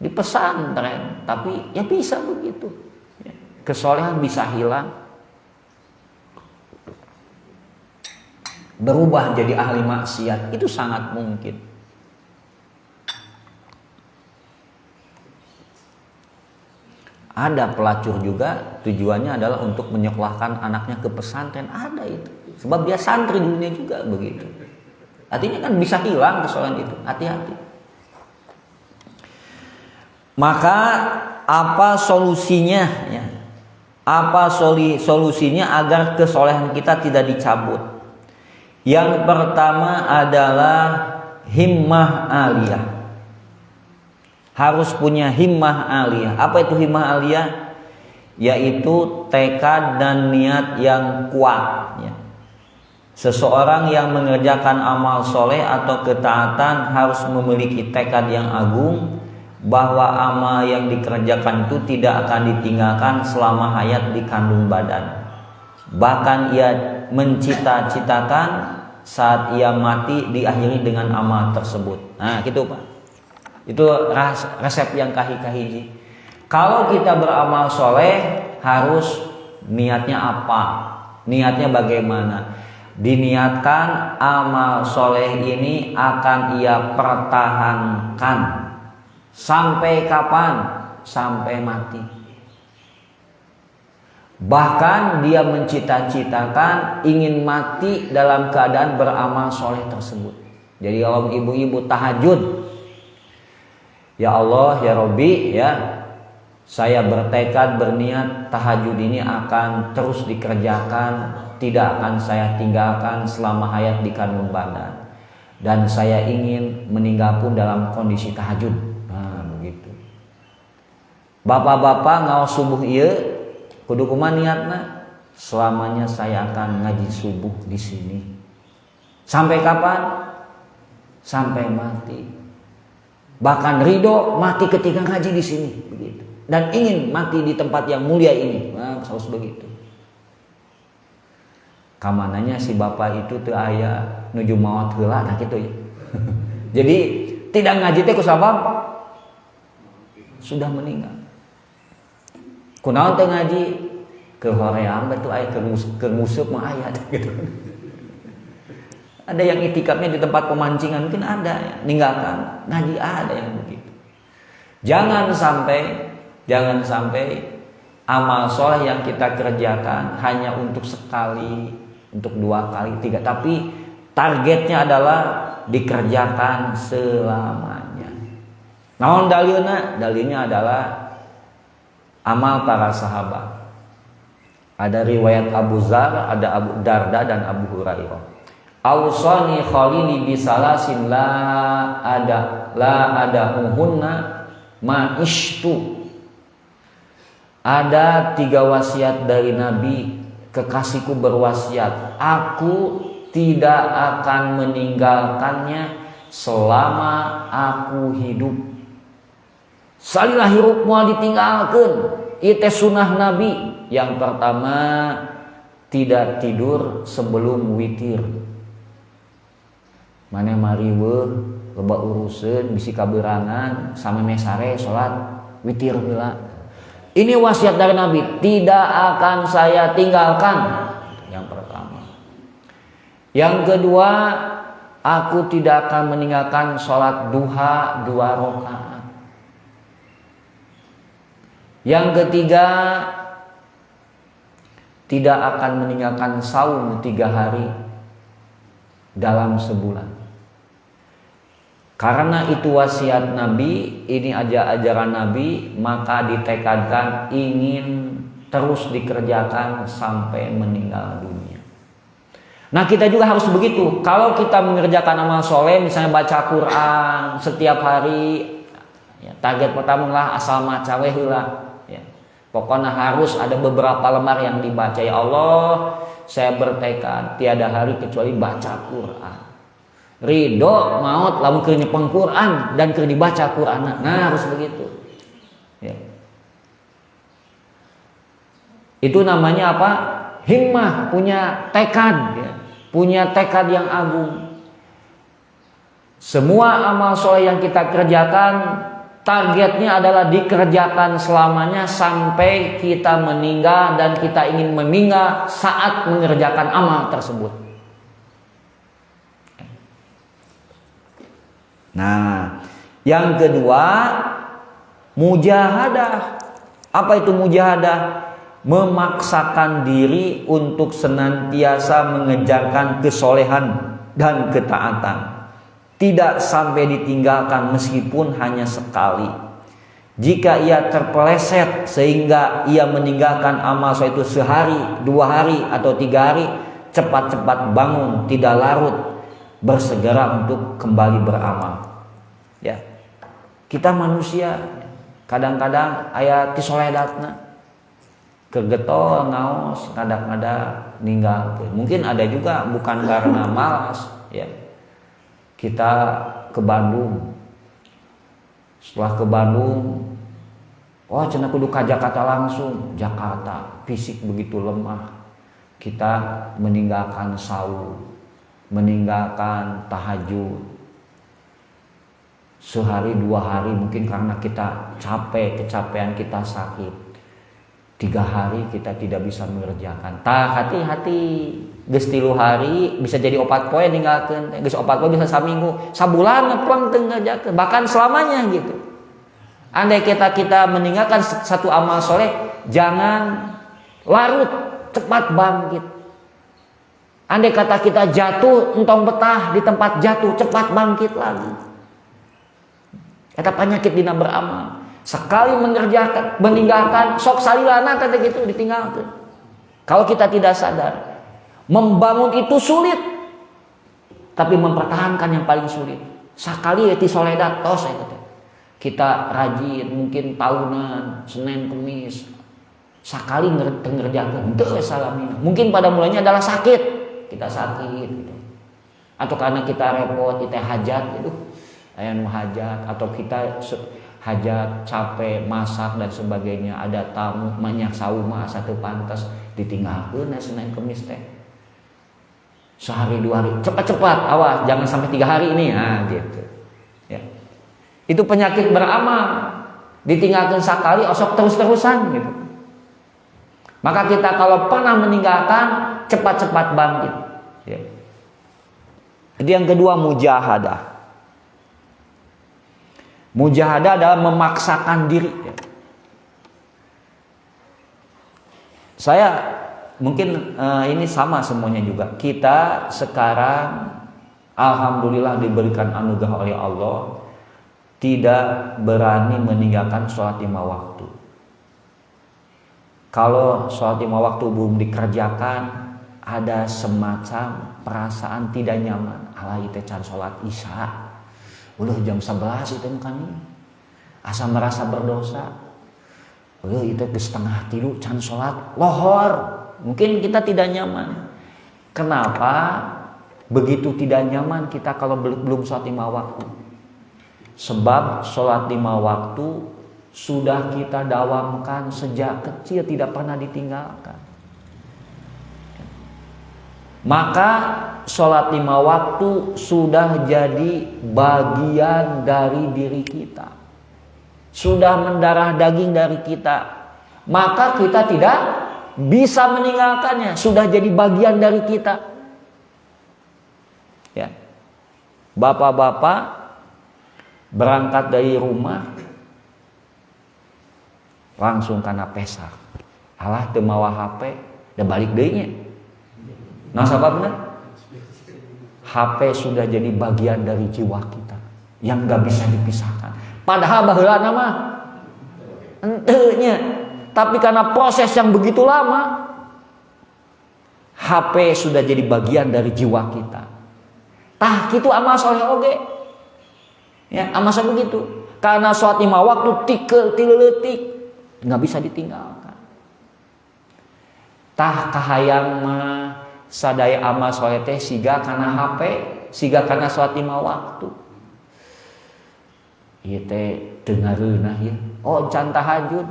A: di pesantren, tapi ya bisa begitu. Ya. Kesolehan bisa hilang. Berubah jadi ahli maksiat itu sangat mungkin. Ada pelacur juga tujuannya adalah untuk menyekolahkan anaknya ke pesantren, ada itu. Sebab dia santri dulunya juga begitu. Artinya kan bisa hilang kesolehan itu. Hati-hati. Maka apa solusinya ya? Apa solusinya agar kesolehan kita tidak dicabut? Yang pertama adalah himmah aliyah. Harus punya himmah aliyah. Apa itu himmah aliyah? Yaitu tekad dan niat yang kuat ya. Seseorang yang mengerjakan amal soleh atau ketaatan harus memiliki tekad yang agung bahwa amal yang dikerjakan itu tidak akan ditinggalkan selama hayat di kandung badan. Bahkan ia mencita-citakan saat ia mati diakhiri dengan amal tersebut. Nah gitu Pak. Itu resep yang kahiji. Kalau kita beramal soleh harus niatnya apa? Niatnya bagaimana? Diniatkan amal soleh ini akan ia pertahankan sampai kapan? Sampai mati. Bahkan dia mencita-citakan ingin mati dalam keadaan beramal soleh tersebut. Jadi kalau ibu-ibu tahajud, ya Allah ya Robbi ya, saya bertekad berniat tahajud ini akan terus dikerjakan, tidak akan saya tinggalkan selama hayat di kandung badan, dan saya ingin meninggal pun dalam kondisi tahajud. Nah begitu. Bapak-bapak ngaos subuh ieu kudu kumaha niatna? Selamanya saya akan ngaji subuh di sini. Sampai kapan? Sampai mati. Bahkan ridho mati ketika ngaji di sini begitu. Dan ingin mati di tempat yang mulia ini. Nah, harus begitu. Kamananya si bapak itu teu aya nuju maot heula nah kitu ya. Jadi tidak ngaji teh ku sabab sudah meninggal. Kunaon teh ngaji? Kehoream betul aya keur nguseup mah aya gitu. Ada yang itikafnya di tempat pemancingan mungkin ada ya. Ninggalkan ngaji ada yang begitu. Jangan sampai amal soleh yang kita kerjakan hanya untuk sekali, untuk 2 kali, 3, tapi targetnya adalah dikerjakan selamanya. Naon dalilna? Dalilnya adalah amal para sahabat. Ada riwayat Abu Dzar, ada Abu Darda dan Abu Hurairah. Ausani khalili bisalasin la ada hunna ma ishtu. Ada 3 wasiat dari Nabi, kekasihku berwasiat, aku tidak akan meninggalkannya selama aku hidup. Salilah hirup moal ditinggalkeun. Ieu teh sunah Nabi. Yang pertama, tidak tidur sebelum witir. Mane mariweuh loba uruseun bisi kaberangan sameme sare salat witir heula. Ini wasiat dari Nabi, tidak akan saya tinggalkan. Yang pertama. Yang kedua, aku tidak akan meninggalkan sholat duha 2 rakaat. Yang ketiga, tidak akan meninggalkan saum 3 hari dalam sebulan. Karena itu wasiat Nabi, ini ajaran Nabi, maka ditekadkan ingin terus dikerjakan sampai meninggal dunia. Nah kita juga harus begitu. Kalau kita mengerjakan amal soleh, misalnya baca Quran setiap hari, ya, target pertama lah asal maca we heula. Ya. Pokoknya harus ada beberapa lembar yang dibaca. Ya Allah, saya bertekad tiada hari kecuali baca Quran. Ridho maut lamun keur nyepeng Quran dan keur dibaca Quran. Nah harus begitu ya. Itu namanya apa? Himmah, punya tekad ya. Punya tekad yang agung. Semua amal soleh yang kita kerjakan targetnya adalah dikerjakan selamanya sampai kita meninggal, dan kita ingin meninggal saat mengerjakan amal tersebut. Nah, yang kedua, mujahadah. Apa itu mujahadah? Memaksakan diri untuk senantiasa mengejarkan kesolehan dan ketaatan. Tidak sampai ditinggalkan meskipun hanya sekali. Jika ia terpeleset sehingga ia meninggalkan amal soleh itu sehari, 2 hari atau 3 hari, cepat-cepat bangun, tidak larut, bersegera untuk kembali beramal. Ya, kita manusia kadang-kadang aya ti soledatna kegetol ngaos, kadang-kadang ninggal. Mungkin ada juga bukan karena malas, ya. Kita ke Bandung. Setelah ke Bandung, oh cenah kudu ka Jakarta langsung. Jakarta fisik begitu lemah. Kita meninggalkan saum, meninggalkan tahajud. Sehari 2 hari mungkin karena kita capek, kecapean kita sakit. 3 hari kita tidak bisa mengerjakan. Hati-hati. Geus 3 hari bisa jadi 4 poe ninggalkeun. Geus 4 poe bisa saminggu, sabulan ngeplang teu ngerjakeun, bahkan selamanya gitu. Andai kita meninggalkan satu amal soleh, jangan larut, cepat bangkit. Andai kata kita jatuh, entong betah di tempat jatuh, cepat bangkit lagi. Eta penyakit dina beramal. Sekali meninggalkan sok salilana tadi gitu ditinggalkan. Kalau kita tidak sadar, membangun itu sulit, tapi mempertahankan yang paling sulit. Sekali ti soledat tos kita rajin, mungkin tahunan, Senin Kemis, sekali ngerjakan teu salamina. Mungkin pada mulanya adalah sakit, kita sakit gitu. Atau karena kita repot, kita hajat gitu. Aya nu hajat, atau kita hajat, capek, masak dan sebagainya, ada tamu, banyak sauma asa teu pantes, ditinggalkeun Senin Kemis teh. Sehari 2 hari, cepat-cepat, awas jangan sampai 3 hari ini, gitu. Ya. Itu penyakit beramal, ditinggalkan sekali, osok terus-terusan gitu. Maka kita kalau pernah meninggalkan, cepat-cepat bangkit. Ya. Jadi yang kedua, mujahadah. Mujahadah adalah memaksakan diri. Ya. Saya mungkin ini sama semuanya juga. Kita sekarang alhamdulillah diberikan anugerah oleh Allah, tidak berani meninggalkan sholat 5 waktu. Kalau sholat 5 waktu belum dikerjakan, ada semacam perasaan tidak nyaman. Alah itu can sholat isya, udah jam 11 itu kami asa merasa berdosa. Itu ke setengah 3 can sholat lohor. Mungkin kita tidak nyaman. Kenapa begitu tidak nyaman kita kalau belum sholat 5 waktu? Sebab sholat 5 waktu sudah kita dawamkan sejak kecil, tidak pernah ditinggalkan. Maka sholat 5 waktu sudah jadi bagian dari diri kita, sudah mendarah daging dari kita. Maka kita tidak bisa meninggalkannya, sudah jadi bagian dari kita. Ya. Bapak-bapak berangkat dari rumah langsung karena pesak, alah teu mawa HP, dan balik deui nya. Nah sababna HP sudah jadi bagian dari jiwa kita yang gak bisa dipisahkan. Padahal baheulana mah henteu nya, tapi karena proses yang begitu lama, HP sudah jadi bagian dari jiwa kita. Tah kitu amal soleh oge. Ya, amasa begitu. Karena sholat 5 waktu tileutik nggak bisa ditinggalkan. Tah kahayang mah sadaya amal soleh teh siga karena HP, siga karena sholat 5 waktu. Ieu teh dengareunah ieu. Oh, can tahajud.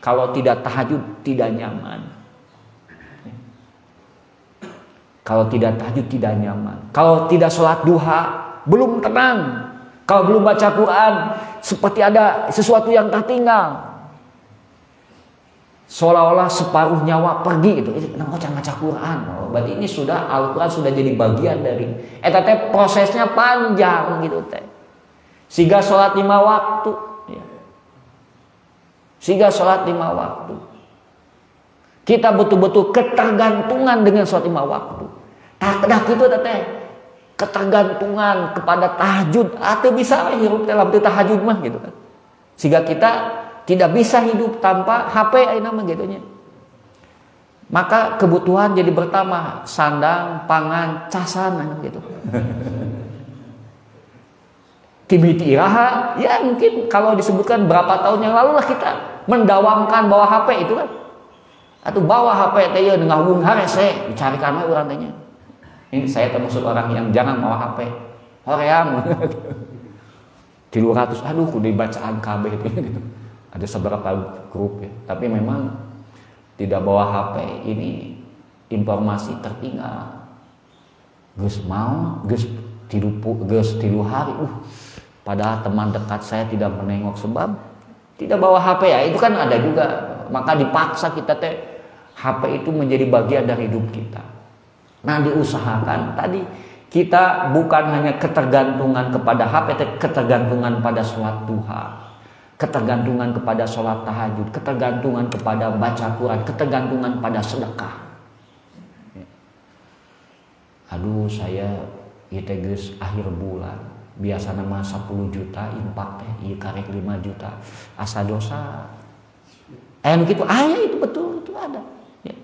A: Kalau tidak tahajud tidak nyaman. Kalau tidak tahajud tidak nyaman. Kalau tidak sholat duha belum tenang. Kalau belum baca Quran, seperti ada sesuatu yang tertinggal. Seolah-olah separuh nyawa pergi gitu. Kenapa jangan baca Quran? Oh, berarti ini sudah Al-Quran sudah jadi bagian dari. Eta teh prosesnya panjang gitu teh. Siga sholat 5 waktu. Ya. Siga sholat 5 waktu. Kita betul-betul ketergantungan dengan sholat 5 waktu. Tak gitu teh. Ketergantungan kepada tahajud, atau bisa hirup dalam tahajud mah gitu kan. Sehingga kita tidak bisa hidup tanpa HP nama gitunya. Maka kebutuhan jadi bertambah, sandang, pangan, casan gitu. Tibiti iraha, ya mungkin kalau disebutkan berapa tahun yang lalu lah kita mendawamkan bawa HP itu kan. Atau bawa HP teh dengan hubung harese dicarikan we urang teh nya. Ini saya termasuk orang yang jangan bawa HP. Hoream. 300 aduh kudu dibacaan KB gitu. Ada seberapa grup ya. Tapi memang tidak bawa HP ini informasi tertinggal. Geus mau, geus tilu hari. Padahal teman dekat saya tidak menengok sebab tidak bawa HP ya. Itu kan ada juga. Maka dipaksa kita HP itu menjadi bagian dari hidup kita. Nah, diusahakan tadi kita bukan hanya ketergantungan kepada HP, tapi ketergantungan pada sholat duha, ketergantungan kepada sholat tahajud, ketergantungan kepada baca Quran, ketergantungan pada sedekah. Aduh, saya geus akhir bulan. Biasa nama 10 juta impak ieu karek 5 juta. Asa dosa. Gitu, itu betul, itu ada. Ya.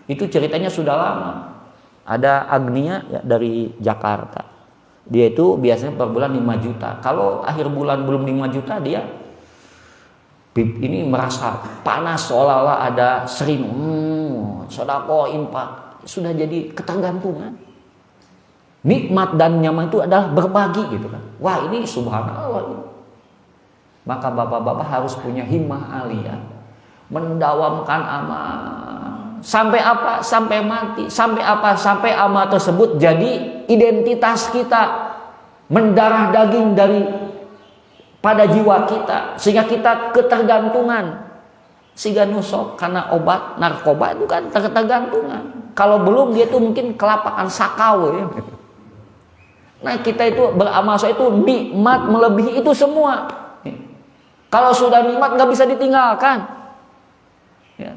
A: Itu ceritanya sudah lama. Ada Agnia ya, dari Jakarta. Dia itu biasanya per bulan 5 juta. Kalau akhir bulan belum 5 juta dia ini merasa panas seolah-olah ada sering sedekah impak. Sudah jadi ketergantungan. Nikmat dan nyaman itu adalah berbagi gitu kan. Wah, ini subhanallah. Maka bapak-bapak harus punya himmah aliyah. Mendawamkan amal. Sampai apa? Sampai mati. Sampai apa? Sampai amal tersebut jadi identitas kita. Mendarah daging dari pada jiwa kita. Sehingga kita ketergantungan. Sehingga nusok karena obat narkoba itu kan ketergantungan. Kalau belum dia tuh mungkin kelapakan sakau ya. Nah, kita itu beramal soleh itu nikmat melebihi itu semua. Kalau sudah nikmat nggak bisa ditinggalkan. Ya.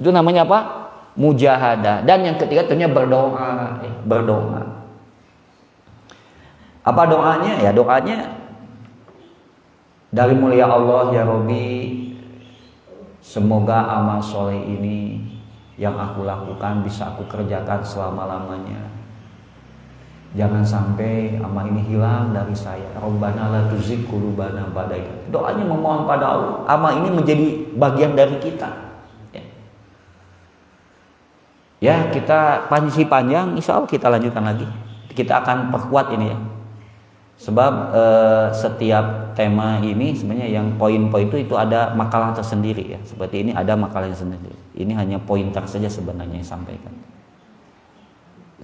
A: Itu namanya apa? Mujahadah. Dan yang ketiga tentunya berdoa. Berdoa. Apa doanya? Ya doanya dari mulia Allah, ya Robbi, semoga amal soleh ini yang aku lakukan bisa aku kerjakan selama-lamanya. Jangan sampai amal ini hilang dari saya. Rabbana la tuzigh qulubana ba'da idh hadaytana. Doanya memohon pada Allah, amal ini menjadi bagian dari kita. Ya, kita panjang, insya Allah kita lanjutkan lagi. Kita akan perkuat ini ya. Sebab setiap tema ini sebenarnya yang poin-poin itu ada makalah tersendiri ya. Seperti ini ada makalahnya sendiri. Ini hanya pointer saja sebenarnya yang disampaikan.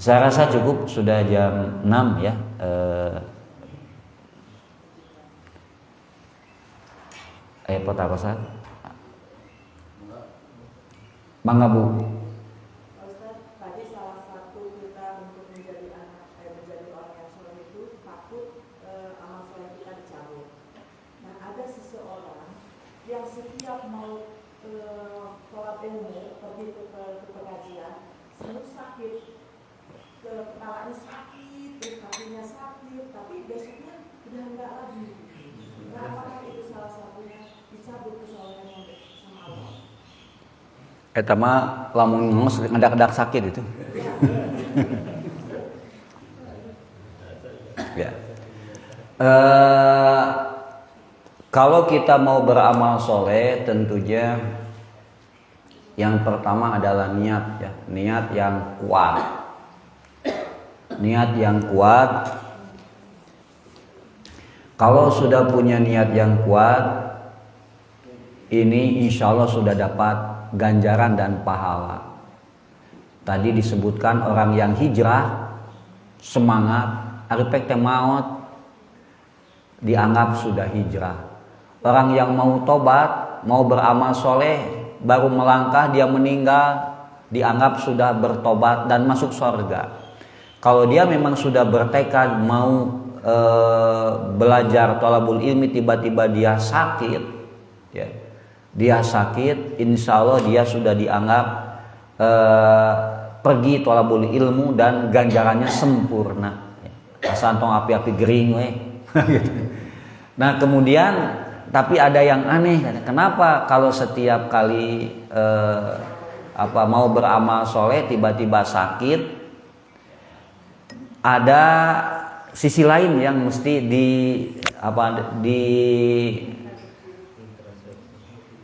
A: Saya rasa cukup, sudah jam 6 ya. Apa? Mangga Bu. Eta mah lamun ngos ngedak-dak sakit itu. Ya. Kalau kita mau beramal soleh, tentunya yang pertama adalah niat ya, niat yang kuat. Niat yang kuat. Kalau sudah punya niat yang kuat, ini insya Allah sudah dapat ganjaran dan pahala. Tadi disebutkan orang yang hijrah semangat, aripek teh maot dianggap sudah hijrah. Orang yang mau tobat, mau beramal soleh, baru melangkah dia meninggal, dianggap sudah bertobat dan masuk surga. Kalau dia memang sudah bertekad mau belajar thalabul ilmi, tiba-tiba dia sakit, ya. Dia sakit, insya Allah dia sudah dianggap pergi thalabul ilmu dan ganjarannya sempurna. asal tong api-api gering we. Gitu. Nah kemudian tapi ada yang aneh, kenapa kalau setiap kali mau beramal soleh tiba-tiba sakit, ada sisi lain yang mesti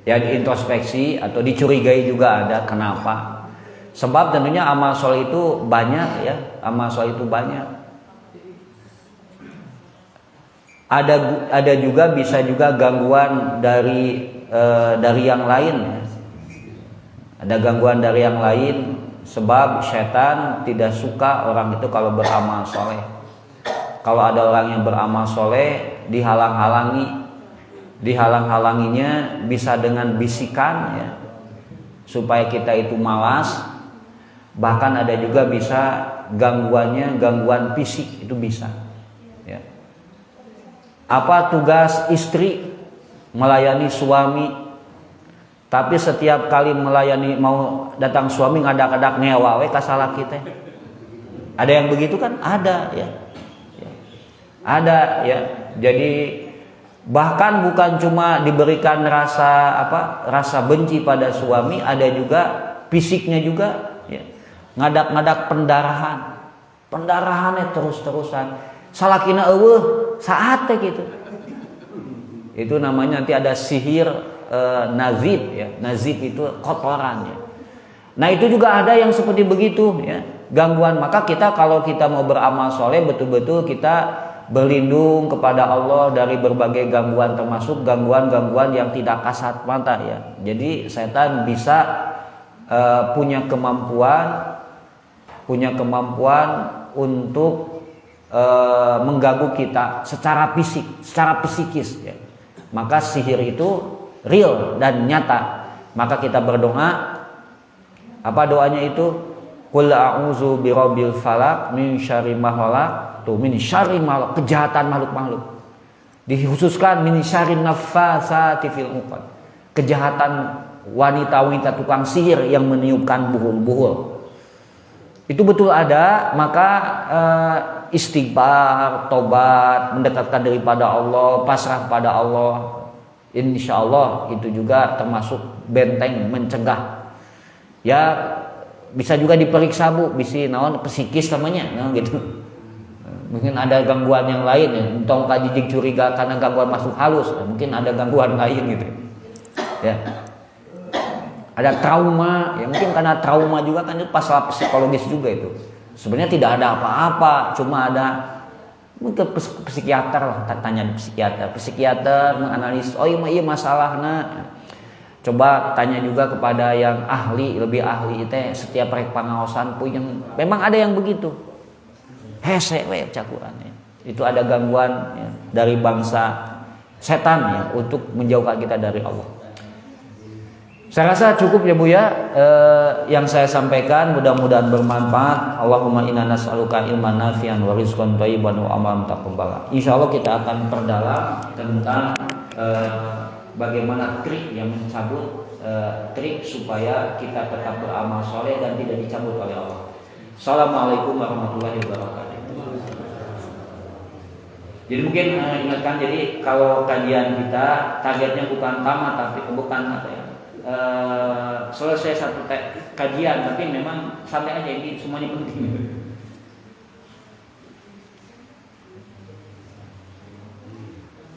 A: diintrospeksi atau dicurigai juga ada. Kenapa? Sebab tentunya amal soleh itu banyak ya, amal soleh itu banyak. Ada juga bisa juga gangguan dari yang lain ya. Ada gangguan dari yang lain sebab setan tidak suka orang itu kalau beramal soleh. Kalau ada orang yang beramal soleh dihalang-halanginya bisa dengan bisikan ya, supaya kita itu malas. Bahkan ada juga bisa gangguan fisik itu bisa ya. Apa tugas istri melayani suami, tapi setiap kali melayani mau datang suami ngadak-ngadak ngewa we ka salaki teh. Ada yang begitu kan? Ada ya. Ada ya. Jadi bahkan bukan cuma diberikan rasa benci pada suami, ada juga fisiknya juga ya. Ngadak-ngadak pendarahannya terus-terusan. Salakina eueuh saat teh gitu. Itu namanya nanti ada sihir nazib ya. Nazib itu kotoran ya. Nah itu juga ada yang seperti begitu ya, gangguan. Maka kita kalau kita mau beramal soleh betul-betul kita berlindung kepada Allah dari berbagai gangguan, termasuk gangguan-gangguan yang tidak kasat mata ya. Jadi setan bisa punya kemampuan untuk mengganggu kita secara fisik, secara psikis ya. Maka sihir itu real dan nyata. Maka kita berdoa, apa doanya itu? Qul a'udzu birabbil falaq min syarri ma khalaq. Tuh, min syarri ma, kejahatan makhluk-makhluk. Dikhususkan min syarri naffasati fil 'uqad. Kejahatan wanita-wanita tukang sihir yang meniupkan buhul-buhul. Itu betul ada, maka istighfar, tobat, mendekatkan diri pada Allah, pasrah pada Allah, insya Allah itu juga termasuk benteng mencegah. Ya bisa juga diperiksa bu, bisa naon psikis namanya, nah, gitu. Mungkin ada gangguan yang lain ya, entong kajijik curiga karena gangguan masuk halus, mungkin ada gangguan lain gitu. Ya. Ada trauma, ya mungkin karena trauma juga kan itu masalah psikologis juga itu. Sebenarnya tidak ada apa-apa, cuma ada mungkin psikiater lah, tanya psikiater menganalisis, oh iya masalahnya. Coba tanya juga kepada yang ahli, lebih ahli itu setiap rek pangaosan pun yang memang ada yang begitu. Hese we cakurannya. Itu ada gangguan ya, dari bangsa setan ya untuk menjauhkan kita dari Allah. Saya rasa cukup ya Bu ya, yang saya sampaikan mudah-mudahan bermanfaat. Allahumma inna nas'aluka ilman nafi'an wa rizqan thayyiban wa amalan taqabbala. Insyaallah kita akan perdalam tentang bagaimana trik yang mencabut trik supaya kita tetap beramal soleh dan tidak dicabut oleh Allah. Assalamualaikum warahmatullahi wabarakatuh. Jadi mungkin ingatkan, jadi kalau kajian kita targetnya bukan tamat, tapi bukan apa ya, selesai satu kajian, tapi memang santai aja, ini semuanya penting.